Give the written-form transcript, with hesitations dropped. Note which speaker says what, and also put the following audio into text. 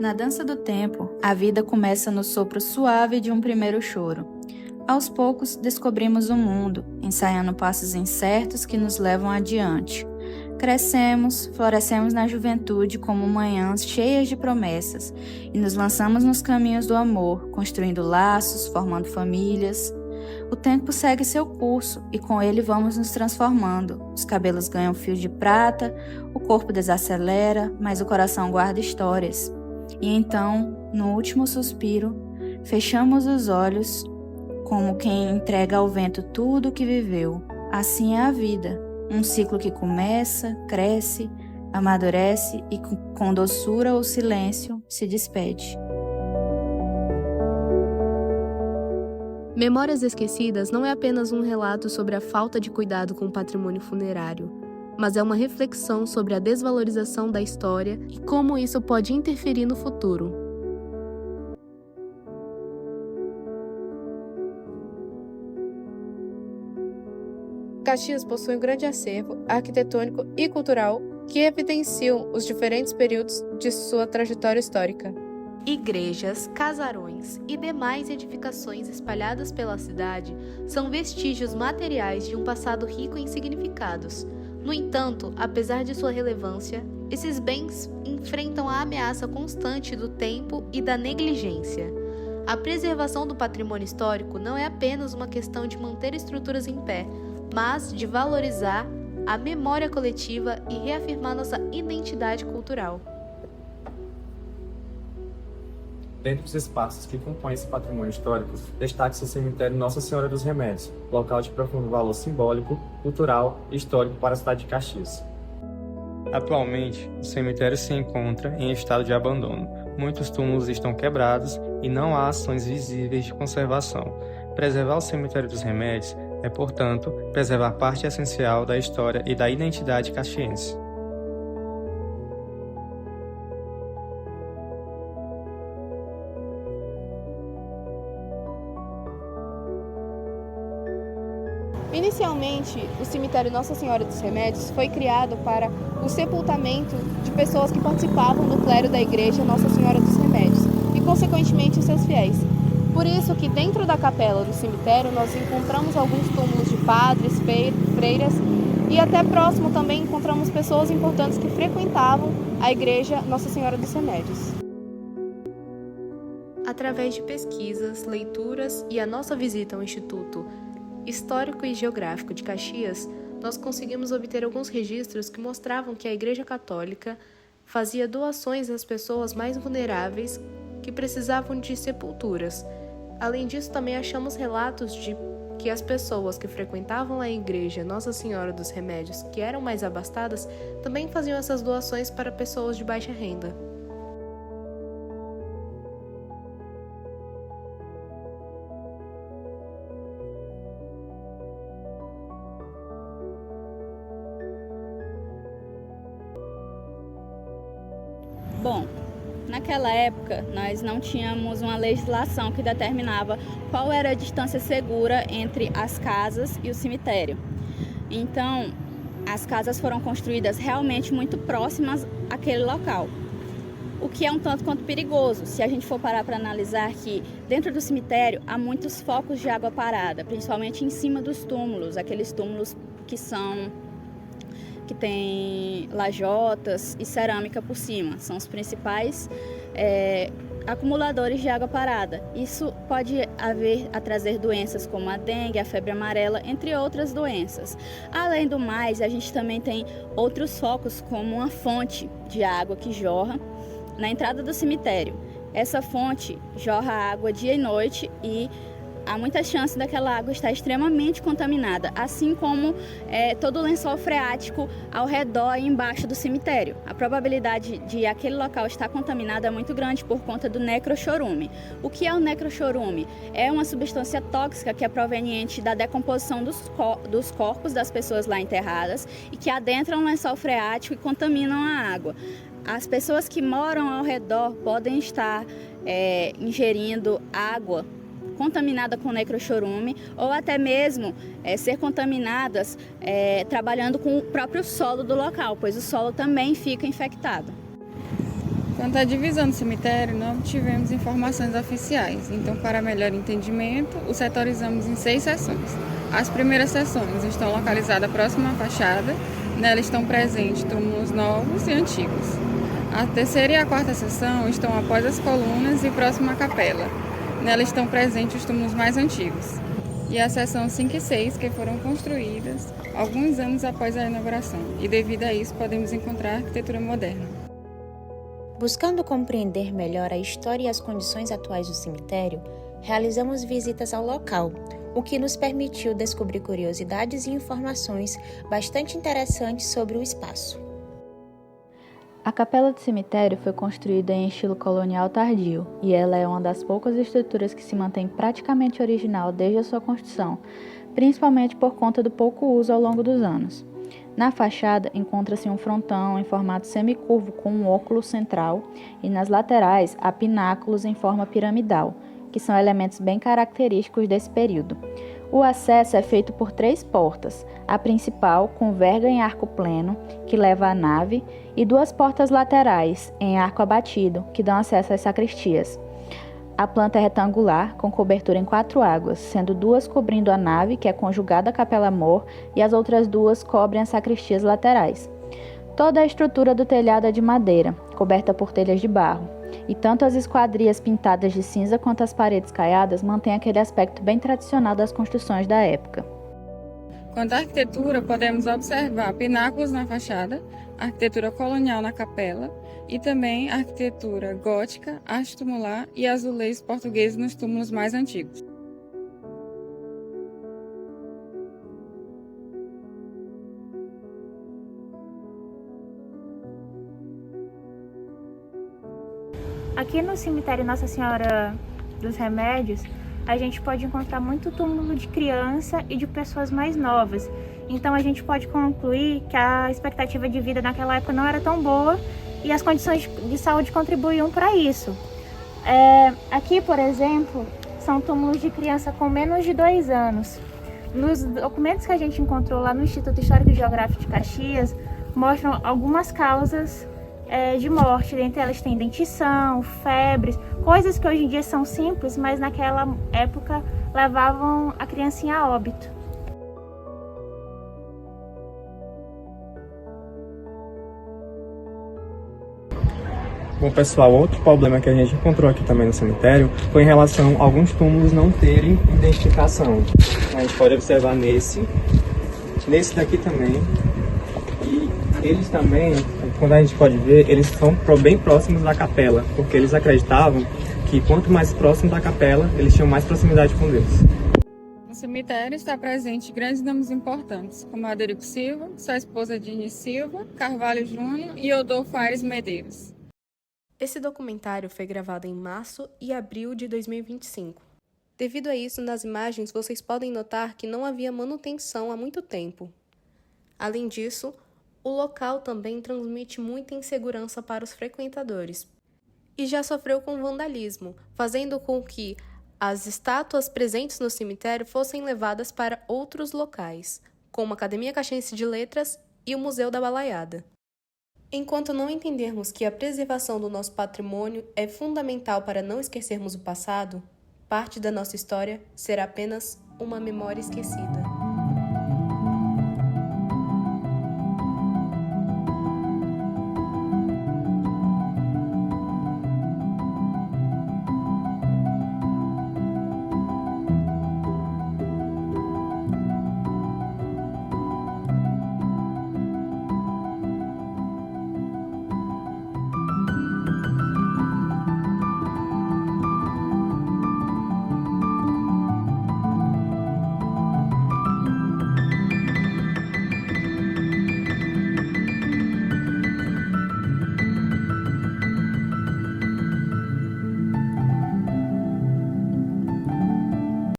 Speaker 1: Na dança do tempo, a vida começa no sopro suave de um primeiro choro. Aos poucos, descobrimos o mundo, ensaiando passos incertos que nos levam adiante. Crescemos, florescemos na juventude como manhãs cheias de promessas e nos lançamos nos caminhos do amor, construindo laços, formando famílias. O tempo segue seu curso e com ele vamos nos transformando. Os cabelos ganham fios de prata, o corpo desacelera, mas o coração guarda histórias. E então, no último suspiro, fechamos os olhos como quem entrega ao vento tudo o que viveu. Assim é a vida, um ciclo que começa, cresce, amadurece e com doçura ou silêncio se despede.
Speaker 2: Memórias Esquecidas não é apenas um relato sobre a falta de cuidado com o patrimônio funerário, mas é uma reflexão sobre a desvalorização da história e como isso pode interferir no futuro.
Speaker 3: Caxias possui um grande acervo arquitetônico e cultural que evidenciam os diferentes períodos de sua trajetória histórica.
Speaker 2: Igrejas, casarões e demais edificações espalhadas pela cidade são vestígios materiais de um passado rico em significados. No entanto, apesar de sua relevância, esses bens enfrentam a ameaça constante do tempo e da negligência. A preservação do patrimônio histórico não é apenas uma questão de manter estruturas em pé, mas de valorizar a memória coletiva e reafirmar nossa identidade cultural.
Speaker 4: Dentre os espaços que compõem esse patrimônio histórico, destaca-se o cemitério Nossa Senhora dos Remédios, local de profundo valor simbólico, cultural e histórico para a cidade de Caxias.
Speaker 5: Atualmente, o cemitério se encontra em estado de abandono. Muitos túmulos estão quebrados e não há ações visíveis de conservação. Preservar o cemitério dos Remédios é, portanto, preservar parte essencial da história e da identidade caxiense.
Speaker 3: Inicialmente, o cemitério Nossa Senhora dos Remédios foi criado para o sepultamento de pessoas que participavam do clero da igreja Nossa Senhora dos Remédios e, consequentemente, os seus fiéis. Por isso que dentro da capela do cemitério nós encontramos alguns túmulos de padres, freiras e até próximo também encontramos pessoas importantes que frequentavam a igreja Nossa Senhora dos Remédios.
Speaker 2: Através de pesquisas, leituras e a nossa visita ao Instituto Histórico e Geográfico de Caxias, nós conseguimos obter alguns registros que mostravam que a Igreja Católica fazia doações às pessoas mais vulneráveis que precisavam de sepulturas. Além disso, também achamos relatos de que as pessoas que frequentavam a Igreja Nossa Senhora dos Remédios, que eram mais abastadas, também faziam essas doações para pessoas de baixa renda.
Speaker 1: Bom, naquela época nós não tínhamos uma legislação que determinava qual era a distância segura entre as casas e o cemitério. Então, as casas foram construídas realmente muito próximas àquele local, o que é um tanto quanto perigoso se a gente for parar para analisar que dentro do cemitério há muitos focos de água parada, principalmente em cima dos túmulos, aqueles túmulos que tem lajotas e cerâmica por cima, são os principais acumuladores de água parada. Isso pode trazer doenças como a dengue, a febre amarela, entre outras doenças. Além do mais, a gente também tem outros focos, como uma fonte de água que jorra na entrada do cemitério. Essa fonte jorra água dia e noite e há muita chance daquela água estar extremamente contaminada, assim como todo o lençol freático ao redor e embaixo do cemitério. A probabilidade de aquele local estar contaminado é muito grande por conta do necrochorume. O que é o necrochorume? É uma substância tóxica que é proveniente da decomposição dos corpos das pessoas lá enterradas e que adentram o lençol freático e contaminam a água. As pessoas que moram ao redor podem estar ingerindo água contaminada com necrochorume ou até mesmo ser contaminadas trabalhando com o próprio solo do local, pois o solo também fica infectado.
Speaker 6: Quanto à divisão do cemitério, não tivemos informações oficiais, então, para melhor entendimento, o setorizamos em 6 seções. As primeiras seções estão localizadas próximo à fachada, nela estão presentes túmulos novos e antigos. A terceira e a quarta seção estão após as colunas e próximo à capela, nela estão presentes os túmulos mais antigos. E a seção 5 e 6, que foram construídas alguns anos após a inauguração, e devido a isso podemos encontrar arquitetura moderna.
Speaker 7: Buscando compreender melhor a história e as condições atuais do cemitério, realizamos visitas ao local, o que nos permitiu descobrir curiosidades e informações bastante interessantes sobre o espaço.
Speaker 1: A capela do cemitério foi construída em estilo colonial tardio e ela é uma das poucas estruturas que se mantém praticamente original desde a sua construção, principalmente por conta do pouco uso ao longo dos anos. Na fachada encontra-se um frontão em formato semicurvo com um óculo central e nas laterais há pináculos em forma piramidal, que são elementos bem característicos desse período. O acesso é feito por 3 portas, a principal com verga em arco pleno, que leva à nave, e 2 portas laterais, em arco abatido, que dão acesso às sacristias. A planta é retangular, com cobertura em 4 águas, sendo 2 cobrindo a nave, que é conjugada à capela-mor, e as outras 2 cobrem as sacristias laterais. Toda a estrutura do telhado é de madeira, coberta por telhas de barro, e tanto as esquadrias pintadas de cinza quanto as paredes caiadas mantêm aquele aspecto bem tradicional das construções da época.
Speaker 6: Quanto à arquitetura, podemos observar pináculos na fachada, arquitetura colonial na capela e também arquitetura gótica, arte tumular e azulejos portugueses nos túmulos mais antigos.
Speaker 8: Aqui no cemitério Nossa Senhora dos Remédios, a gente pode encontrar muito túmulo de criança e de pessoas mais novas. Então a gente pode concluir que a expectativa de vida naquela época não era tão boa e as condições de saúde contribuíam para isso. Aqui, por exemplo, são túmulos de criança com menos de 2 anos. Nos documentos que a gente encontrou lá no Instituto Histórico e Geográfico de Caxias, mostram algumas causas de morte. Dentre elas tem dentição, febres, coisas que hoje em dia são simples, mas naquela época levavam a criancinha a óbito.
Speaker 5: Bom, pessoal, outro problema que a gente encontrou aqui também no cemitério foi em relação a alguns túmulos não terem identificação. A gente pode observar nesse daqui também. E eles também, quando a gente pode ver, eles são bem próximos da capela, porque eles acreditavam que quanto mais próximo da capela, eles tinham mais proximidade com Deus.
Speaker 6: No cemitério está presente grandes nomes importantes, como Aderico Silva, sua esposa Dini Silva, Carvalho Júnior e Odolfo Aires Medeiros.
Speaker 2: Esse documentário foi gravado em março e abril de 2025. Devido a isso, nas imagens vocês podem notar que não havia manutenção há muito tempo. Além disso, o local também transmite muita insegurança para os frequentadores e já sofreu com vandalismo, fazendo com que as estátuas presentes no cemitério fossem levadas para outros locais, como a Academia Caxiense de Letras e o Museu da Balaiada. Enquanto não entendermos que a preservação do nosso patrimônio é fundamental para não esquecermos o passado, parte da nossa história será apenas uma memória esquecida.